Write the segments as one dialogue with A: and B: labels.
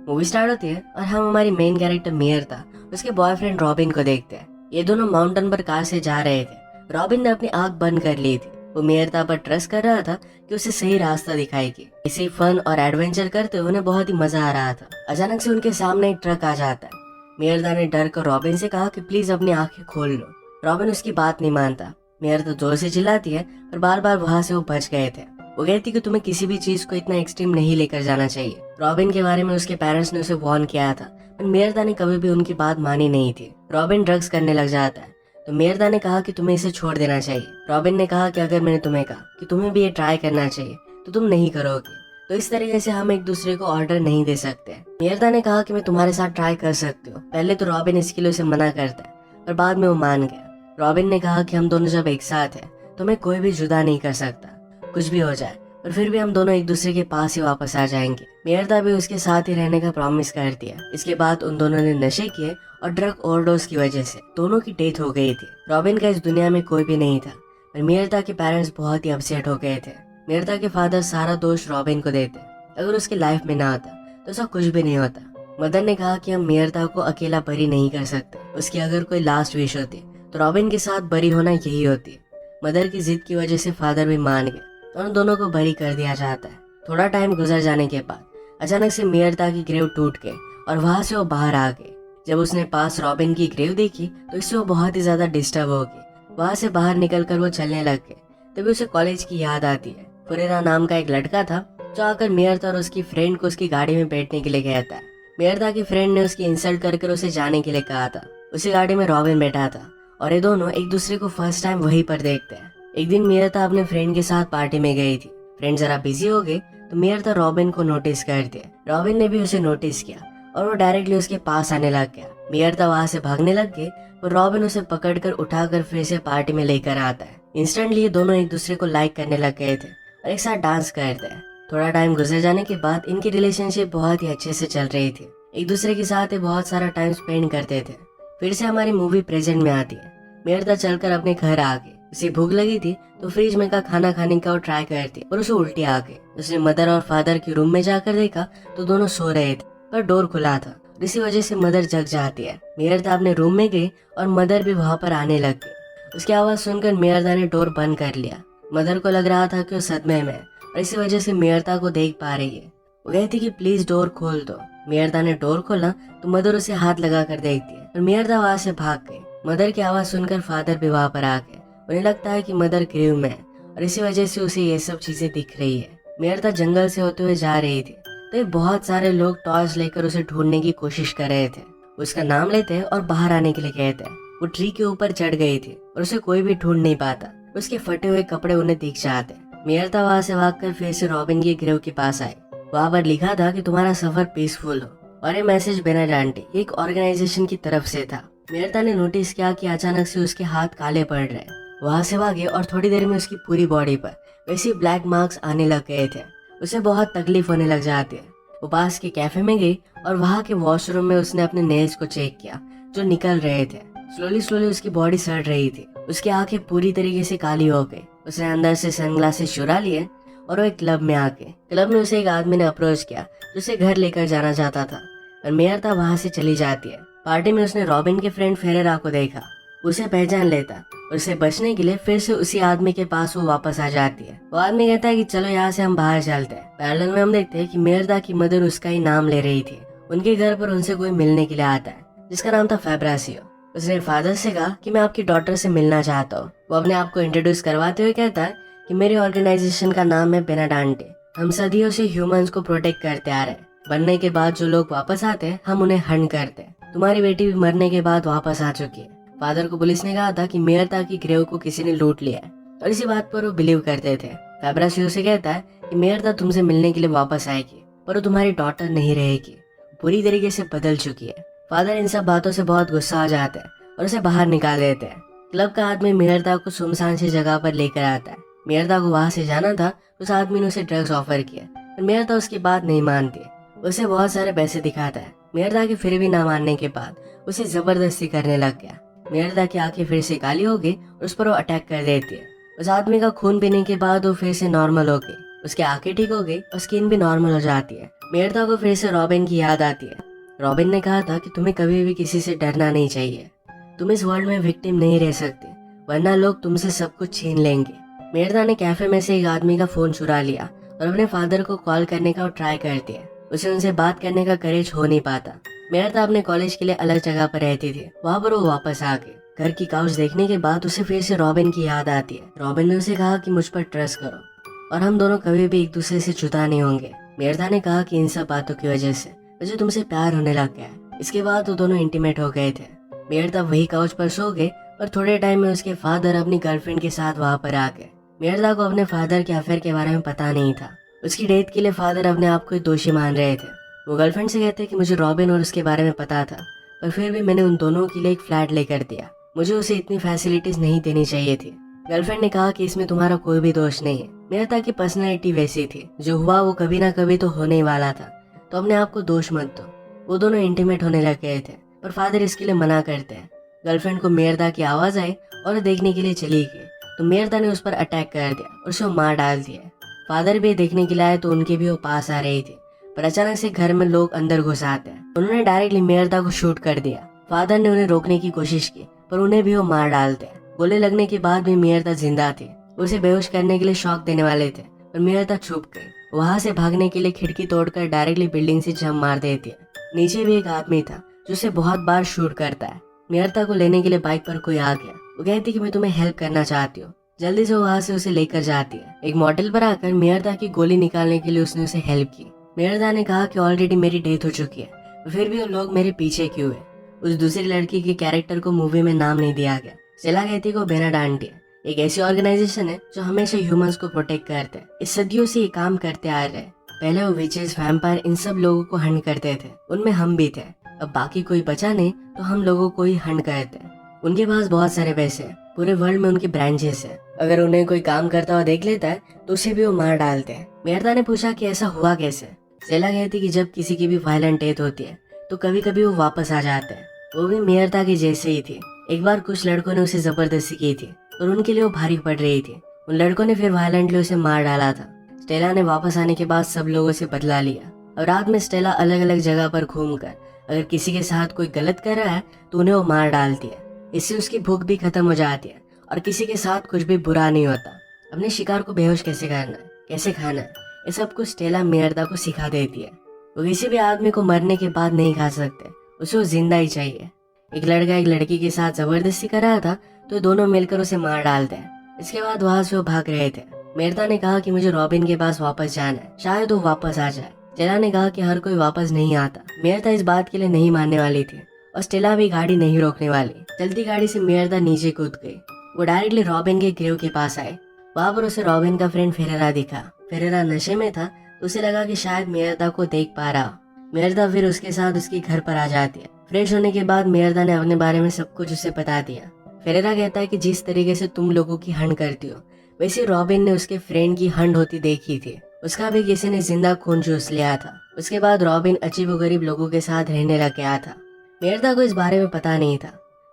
A: Movie start होती है और हम हमारी मेन कैरेक्टर मिर्ता उसके बॉयफ्रेंड रॉबिन को देखते हैं। ये दोनों माउंटेन पर कार से जा रहे थे। रॉबिन ने अपनी आंख बंद कर ली थी। वो मिर्ता पर ट्रस्ट कर रहा था कि उसे सही रास्ता दिखाएगी। इसी फन और एडवेंचर करते हुए उन्हें बहुत ही मजा आ रहा था। अचानक से उनके सामने एक ट्रक आ जाता है। मिर्ता ने डर कर रॉबिन से कहा कि प्लीज अपनी आंखें खोल लो। रॉबिन उसकी बात नहीं मानता। मिर्ता जोर से चिल्लाती है पर बार बार वहां से वो बच गए थे। वो कहती कि तुम्हें किसी भी चीज को इतना एक्सट्रीम नहीं लेकर जाना चाहिए। रॉबिन के बारे में उसके पेरेंट्स ने उसे वार्न किया था पर मिर्ता ने कभी भी उनकी बात मानी नहीं थी। रॉबिन ड्रग्स करने लग जाता है तो मिर्ता ने कहा कि तुम्हें इसे छोड़ देना चाहिए। रॉबिन ने कहा कि अगर मैंने तुम्हें कहा कि तुम्हें भी ये ट्राई करना चाहिए तो तुम नहीं करोगे, तो इस तरीके से हम एक दूसरे को ऑर्डर नहीं दे सकते। मिर्ता ने कहा कि मैं तुम्हारे साथ ट्राई कर सकती हूँ। पहले तो रॉबिन इसके लिए उसे मना करता है पर बाद में वो मान गया। रॉबिन ने कहा कि हम दोनों जब एक साथ हैं तो हमें कोई भी जुदा नहीं कर सकता, कुछ भी हो जाए, पर फिर भी हम दोनों एक दूसरे के पास ही वापस आ जाएंगे। मिर्ता भी उसके साथ ही रहने का प्रॉमिस कर दिया। इसके बाद उन दोनों ने नशे किए और ड्रग ओवरडोज की वजह से दोनों की डेथ हो गई थी। रॉबिन का इस दुनिया में कोई भी नहीं था पर मिर्ता के पेरेंट्स बहुत ही अपसेट हो गए थे। मिर्ता के फादर सारा दोष रॉबिन को देते। अगर उसकी लाइफ में ना आता तो ऐसा कुछ भी नहीं होता। मदर ने कहा कि हम मिर्ता को अकेला बरी नहीं कर सकते। उसकी अगर कोई लास्ट विश होती तो रॉबिन के साथ बरी होना यही होती। मदर की जिद की वजह से फादर भी मान गए और उन दोनों को बरी कर दिया जाता है। थोड़ा टाइम गुजर जाने के बाद अचानक से मिर्ता की ग्रेव टूट गई और वहां से वो बाहर आ गई। जब उसने पास रॉबिन की ग्रेव देखी तो इससे वो बहुत ही ज्यादा डिस्टर्ब हो गई। वहां से बाहर निकलकर वो चलने लग गए। तभी उसे कॉलेज की याद आती है। फुरेरा नाम का एक लड़का था जो आकर मिर्ता और उसकी फ्रेंड को उसकी गाड़ी में बैठने के लिए कहता है। मिर्ता की फ्रेंड ने उसकी इंसल्ट कर उसे जाने के लिए कहा था। उसी गाड़ी में रॉबिन बैठा था और ये दोनों एक दूसरे को फर्स्ट टाइम वहीं पर देखते हैं। एक दिन मिर्ता अपने फ्रेंड के साथ पार्टी में गई थी। फ्रेंड जरा बिजी हो गई तो मिर्ता रॉबिन को नोटिस कर दिया। रॉबिन ने भी उसे नोटिस किया और वो डायरेक्टली उसके पास आने लग गया। मिर्ता वहां से भागने लग गई और रॉबिन उसे पकड़कर उठाकर फिर से पार्टी में लेकर आता है। इंस्टेंटली ये दोनों एक दूसरे को लाइक करने लग गए थे और एक साथ डांस करते हैं। थोड़ा टाइम गुजर जाने के बाद इनकी रिलेशनशिप बहुत ही अच्छे से चल रही थी। एक दूसरे के साथ ये बहुत सारा टाइम स्पेंड करते थे। फिर से हमारी मूवी प्रेजेंट में आती है। मिर्ता चलकर अपने घर आ गई। उसे भूख लगी थी तो फ्रिज में का खाना खाने का वो ट्राई करती और उसे उल्टी आ गई। उसने मदर और फादर के रूम में जाकर देखा तो दोनों सो रहे थे पर डोर खुला था। इसी वजह से मदर जग जाती है। मिर्ता अपने रूम में गई और मदर भी वहां पर आने लग गई। उसकी आवाज सुनकर मिर्ता ने डोर बंद कर लिया। मदर को लग रहा था कि वो सदमे में है और इसी वजह से मिर्ता को देख पा रही है। वो कहती कि प्लीज डोर खोल दो। मिर्ता ने डोर खोला तो मदर उसे हाथ लगा कर देखती है और मिर्ता वहां से भाग गई। मदर की आवाज सुनकर फादर भी वहां पर आ गए। उन्हें लगता है कि मदर ग्रेव में है और इसी वजह से उसे ये सब चीजें दिख रही है। मिर्ता जंगल से होते हुए जा रही थी तो बहुत सारे लोग टॉर्च लेकर उसे ढूंढने की कोशिश कर रहे थे। उसका नाम लेते और बाहर आने के लिए कहते हैं। वो ट्री के ऊपर चढ़ गई थी और उसे कोई भी ढूंढ नहीं पाता। उसके फटे हुए कपड़े उन्हें दिख जाते। मिर्ता वहां से भागकर फिर से रॉबिन की ग्रेव के पास आई। वहां पर लिखा था कि तुम्हारा सफर पीसफुल हो और ये मैसेज बिना जानते एक ऑर्गेनाइजेशन की तरफ से था। मिर्ता ने नोटिस किया कि अचानक से उसके हाथ काले पड़ रहे। वहां से भागे और थोड़ी देर में उसकी पूरी बॉडी पर वैसे ब्लैक मार्क्स आने लग गए थे। उसे बहुत तकलीफ होने लग जाती है। वो पास के कैफे में गई और वहां के वॉशरूम में उसने अपने नेल्स को चेक किया जो निकल रहे थे। स्लोली स्लोली उसकी बॉडी सड़ रही थी। उसकी आंखें पूरी तरीके से काली हो गई। उसने अंदर से सनग्लासेस चुरा लिए और वो एक क्लब में आ गए। क्लब में उसे एक आदमी ने अप्रोच किया जो उसे घर लेकर जाना चाहता था और मिर्ता वहां से चली जाती है। पार्टी में उसने रॉबिन के फ्रेंड फेरेरा को देखा। उसे पहचान लेता और उसे बचने के लिए फिर से उसी आदमी के पास वो वापस आ जाती है। वो आदमी कहता है कि चलो यहाँ से हम बाहर चलते हैं। पैरेलल में हम देखते हैं कि मिर्ता की मदर उसका ही नाम ले रही थी। उनके घर पर उनसे कोई मिलने के लिए आता है जिसका नाम था फेब्रासियो। उसने फादर से कहा कि मैं आपकी डॉटर से मिलना चाहता हूँ। वो अपने आप को इंट्रोड्यूस करवाते हुए कहता है कि मेरे ऑर्गेनाइजेशन का नाम है बेनाडांटे। हम सदियों से ह्यूमंस को प्रोटेक्ट करते आ रहे हैं। बनने के बाद जो लोग वापस आते हैं हम उन्हें हंट करते हैं। तुम्हारी बेटी भी मरने के बाद वापस आ चुकी है। फादर को पुलिस ने कहा था कि मिर्ता की ग्रेव को किसी ने लूट लिया है और इसी बात पर वो बिलीव करते थे। फेब्रासियो से कहता है कि मिर्ता तुमसे मिलने के लिए वापस आएगी पर वो तुम्हारी डॉटर नहीं रहेगी, पूरी तरीके से बदल चुकी है। फादर इन सब बातों से बहुत गुस्सा आ जाता है और उसे बाहर निकाल देते हैं। क्लब का आदमी मिर्ता को सुनसान सी जगह पर लेकर आता है। मिर्ता को वहां से जाना था। उस आदमी ने उसे ड्रग्स ऑफर किया पर मिर्ता उसकी बात नहीं मानती। उसे बहुत सारे पैसे दिखाता है। मिर्ता के फिर भी ना मानने के बाद उसे जबरदस्ती करने लग गया। मिर्ता की आंखें फिर से काली हो गई और उस पर वो अटैक कर देती है। उस आदमी का खून पीने के बाद वो फिर से नॉर्मल हो गई। उसकी आंखें ठीक हो गई और स्किन भी नॉर्मल हो जाती है। मेर्ता को फिर से रॉबिन की याद आती है। रॉबिन ने कहा था कि तुम्हें कभी भी किसी से डरना नहीं चाहिए। तुम इस वर्ल्ड में विक्टिम नहीं रह सकते, वरना लोग तुमसे सब कुछ छीन लेंगे। मेर्ता ने कैफे में से एक आदमी का फोन चुरा लिया और अपने फादर को कॉल करने का ट्राई कर दिया। उसे उनसे बात करने का करेज हो नहीं पाता। मेर्ता अपने कॉलेज के लिए अलग जगह पर रहती थी। वहाँ पर वो वापस आ गई। घर की काउच देखने के बाद उसे फिर से रॉबिन की याद आती है। रॉबिन ने उसे कहा कि मुझ पर ट्रस्ट करो और हम दोनों कभी भी एक दूसरे से जुदा नहीं होंगे। मेर्ता ने कहा कि इन सब बातों की वजह से मुझे तुमसे प्यार होने लग गया है। इसके बाद वो दोनों इंटीमेट हो गए थे। मेर्ता वही काउच पर सो गए और थोड़े टाइम में उसके फादर अपनी गर्लफ्रेंड के साथ वहाँ पर आ गए। मेर्ता को अपने फादर के अफेयर के बारे में पता नहीं था। उसकी डेथ के लिए फादर अपने आप को दोषी मान रहे थे। वो गर्लफ्रेंड से कहते कि मुझे रॉबिन और उसके बारे में पता था, पर फिर भी मैंने उन दोनों के लिए एक फ्लैट लेकर दिया। मुझे उसे इतनी फैसिलिटीज नहीं देनी चाहिए थी। गर्लफ्रेंड ने कहा कि इसमें तुम्हारा कोई भी दोष नहीं है। मेर्ता की पर्सनैलिटी वैसी थी, जो हुआ वो कभी ना कभी तो होने ही वाला था, तो अपने आप को दोष मत दो। वो दोनों इंटीमेट होने लग गए थे, पर फादर इसके लिए मना करते हैं। गर्लफ्रेंड को मेर्ता की आवाज आई और देखने के लिए चली गई, तो मेर्ता ने उस पर अटैक कर दिया और उसे मार डाल दिया। फादर भी देखने के लिए आए तो उनके भी वो पास आ रही थी, पर अचानक से घर में लोग अंदर घुस आते हैं। उन्होंने डायरेक्टली मेर्ता को शूट कर दिया। फादर ने उन्हें रोकने की कोशिश की, पर उन्हें भी वो मार डालते हैं। गोली लगने के बाद भी मेर्ता जिंदा थी। उसे बेहोश करने के लिए शॉक देने वाले थे, पर मेर्ता छुप गई। वहां से भागने के लिए खिड़की तोड़कर डायरेक्टली बिल्डिंग से जंप मार देती है। नीचे भी एक आदमी था जो उसे बहुत बार शूट करता है। मेर्ता को लेने के लिए बाइक पर कोई आ गया। वो कहती कि मैं तुम्हें हेल्प करना चाहती हूँ। जल्दी से वहां से उसे लेकर जाती है। एक मॉडल पर आकर मेर्ता की गोली निकालने के लिए उसने उसे हेल्प की। मेर्ता ने कहा कि ऑलरेडी मेरी डेथ हो चुकी है, फिर भी वो लोग मेरे पीछे क्यों है। उस दूसरी लड़की के कैरेक्टर को मूवी में नाम नहीं दिया गया। स्टेला कहती को बेनाडांटी है, एक ऐसी ऑर्गेनाइजेशन है जो हमेशा ह्यूमंस को प्रोटेक्ट करते हैं। इस सदियों से ये काम करते आ रहे हैं। पहले वो विचेस, वैम्पायर, इन सब लोगों को हंट करते थे, उनमें हम भी थे। अब बाकी कोई बचा नहीं तो हम लोगों को ही हंट करते हैं। उनके पास बहुत सारे पैसे हैं, पूरे वर्ल्ड में उनके ब्रांचेस है। अगर उन्हें कोई काम करता हुआ देख लेता है तो उसे भी वो मार डालते हैं। मेर्ता ने पूछा कि ऐसा हुआ कैसे। स्टेला कहती कि जब किसी की भी वायलेंट डेथ होती है तो कभी कभी वो वापस आ जाते हैं। वो भी मेर्ता की जैसे ही थी। एक बार कुछ लड़कों ने उसे जबरदस्ती की थी और उनके लिए वो भारी पड़ रही थी। उन लड़कों ने फिर वायलेंटली उसे मार डाला था। स्टेला ने वापस आने के बाद सब लोगों से बदला लिया और रात में स्टेला अलग अलग जगह पर घूमकर अगर किसी के साथ कोई गलत कर रहा है तो उन्हें वो मार डालती है। इससे उसकी भूख भी खत्म हो जाती है और किसी के साथ कुछ भी बुरा नहीं होता। अपने शिकार को बेहोश कैसे करना है, कैसे खाना है, ये सब कुछ स्टेला मेर्ता को सिखा देती है। वो किसी भी आदमी को मरने के बाद नहीं खा सकते, उसे वो जिंदा ही चाहिए। एक लड़का एक लड़की के साथ जबरदस्ती कर रहा था तो दोनों मिलकर उसे मार डालते हैं। इसके बाद वहां से वो भाग रहे थे। मेर्ता ने कहा कि मुझे रॉबिन के पास वापस जाना है, शायद वो वापस आ जाए। स्टेला ने कहा कि हर कोई वापस नहीं आता। मेर्ता इस बात के लिए नहीं मानने वाली थी और स्टेला भी गाड़ी नहीं रोकने वाली। चलती गाड़ी से मेर्ता नीचे कूद गई। वो डायरेक्टली रॉबिन के ग्रेव के पास आए। वहां पर उसे रॉबिन का फ्रेंड फेरेरा दिखा। फेरेरा नशे में था तो उसे लगा कि शायद मेर्ता को देख पा रहा। मेर्ता फिर उसके साथ उसके घर पर आ जाती है। फ्रेश होने के बाद मेर्ता ने अपने बारे में सब कुछ उसे बता दिया। फेरेरा कहता है कि जिस तरीके से तुम लोगों की हंट करती हो वैसे रॉबिन ने उसके फ्रेंड की हंट होती देखी थी। उसका भी किसी ने जिंदा खून चूस लिया था। उसके बाद रॉबिन अजीबोगरीब लोगों के साथ रहने लग गया था। मेर्ता को इस बारे में पता नहीं था।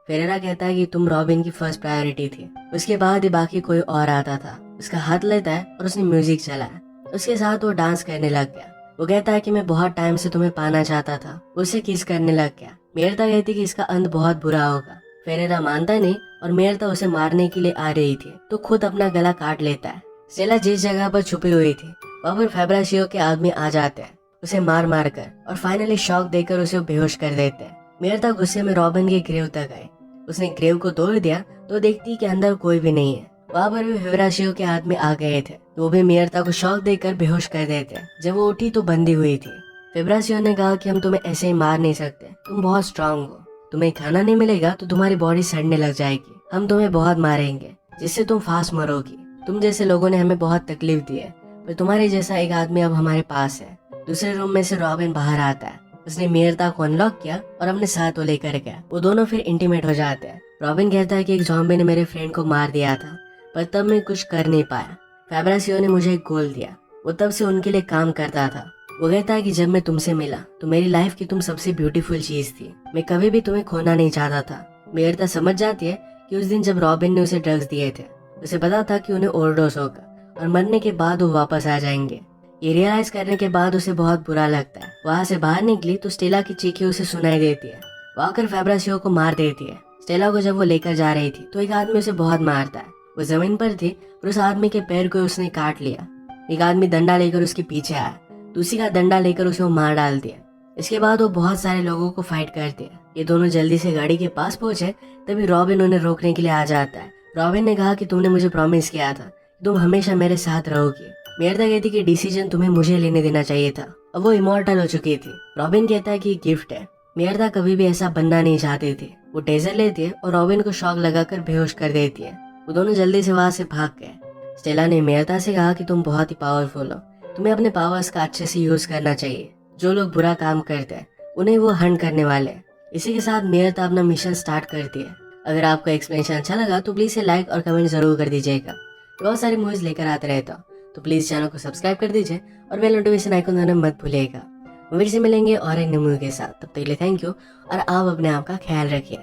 A: फेरेरा कहता है कि तुम रॉबिन की फर्स्ट प्रायोरिटी थी। उसके बाद ही बाकी कोई और आता था। उसका हाथ लेता है और उसने म्यूजिक चलाया। उसके साथ वो डांस करने लग गया। वो कहता है कि मैं बहुत टाइम से तुम्हें पाना चाहता था। उसे किस करने लग गया। मेर्ता कहती कि इसका अंत बहुत बुरा होगा। फेरेरा मानता नहीं और मेर्ता उसे मारने के लिए आ रही थी तो खुद अपना गला काट लेता है। स्टेला जिस जगह पर छुपी हुई थी वहाँ पर फेब्राशियो के आदमी आ जाते हैं, उसे मार मार कर और फाइनली शॉक देकर उसे बेहोश कर देते हैं। मेर्ता गुस्से में रॉबिन के ग्रेव तक आई। उसने ग्रेव को तोड़ दिया तो देखती कि अंदर कोई भी नहीं है। वहाँ पर भी फेब्राशियो के आदमी आ गए थे। वो भी मेर्ता को शॉक देकर बेहोश कर देते हैं। जब वो उठी तो बंदी हुई थी। फेब्राशियो ने कहा कि हम तुम्हें ऐसे ही मार नहीं सकते, तुम बहुत स्ट्रांग हो। तुम्हें खाना नहीं मिलेगा तो तुम्हारी बॉडी सड़ने लग जाएगी। हम तुम्हें बहुत मारेंगे जिससे तुम फास्ट मरोगी। तुम जैसे लोगों ने हमें बहुत तकलीफ दी है, पर तुम्हारे जैसा एक आदमी अब हमारे पास है। दूसरे रूम में से रॉबिन बाहर आता है। उसने मेर्ता को अनलॉक किया और अपने साथ वो लेकर गया। वो दोनों फिर इंटीमेट हो जाते हैं। रॉबिन कहता है कि एक ज़ॉम्बी ने मेरे फ्रेंड को मार दिया था, पर तब मैं कुछ कर नहीं पाया। फेब्राशियो ने मुझे एक गोल दिया। वो तब से उनके लिए काम करता था। वो कहता है कि जब मैं तुमसे मिला तो मेरी लाइफ की तुम सबसे ब्यूटीफुल चीज थी। मैं कभी भी तुम्हें खोना नहीं चाहता था। मेर्ता समझ जाती है कि उस दिन जब रॉबिन ने उसे ड्रग्स दिए थे उसे पता था कि उन्हें ओवरडोज होगा और मरने के बाद वो वापस आ जाएंगे। ये रियलाइज करने के बाद उसे बहुत बुरा लगता है। वहाँ से बाहर निकली तो स्टेला की चीखें उसे सुनाई देती है। वो आकर फेब्रासियो को मार देती है। स्टेला को जब वो लेकर जा रही थी तो एक आदमी उसे बहुत मारता है। वो जमीन पर थी और उस आदमी के पैर को उसने काट लिया। एक आदमी डंडा लेकर उसके पीछे आया, दूसरी का डंडा लेकर उसे वो मार डालती है। इसके बाद वो बहुत सारे लोगों को फाइट करती है। ये दोनों जल्दी से गाड़ी के पास पहुंचे, तभी रॉबिन उन्हें रोकने के लिए आ जाता है। रॉबिन ने कहा कि तुमने मुझे प्रॉमिस किया था तुम हमेशा मेरे साथ रहोगी। मेरता कहती कि डिसीजन तुम्हें मुझे लेने देना चाहिए था। अब वो इमॉर्टल हो चुकी थी। रॉबिन कहता है कि गिफ्ट है। मेरता कभी भी ऐसा बनना नहीं चाहती थी। वो टेजर लेती है और रॉबिन को शॉक लगाकर बेहोश कर देती है। वो दोनों जल्दी से वहां से भाग गए। स्टेला ने मेरता से कहा कि तुम बहुत ही पावरफुल हो, तुम्हें अपने पावर्स का अच्छे से यूज करना चाहिए। जो लोग बुरा काम करते हैं उन्हें वो हंट करने वाले हैं। इसी के साथ मेरता अपना मिशन स्टार्ट करती है। अगर आपको एक्सप्लेनेशन अच्छा लगा तो प्लीज से लाइक और कमेंट जरूर कर दीजिएगा। बहुत सारी मूवीज लेकर आते रहता हूँ, तो प्लीज चैनल को सब्सक्राइब कर दीजिए और बेल नोटिफिकेशन आइकन दबाना मत भूलिएगा। फिर से मिलेंगे और एक नई मूवी के साथ। तब तक के लिए थैंक यू और आप अपने आप का ख्याल रखिए।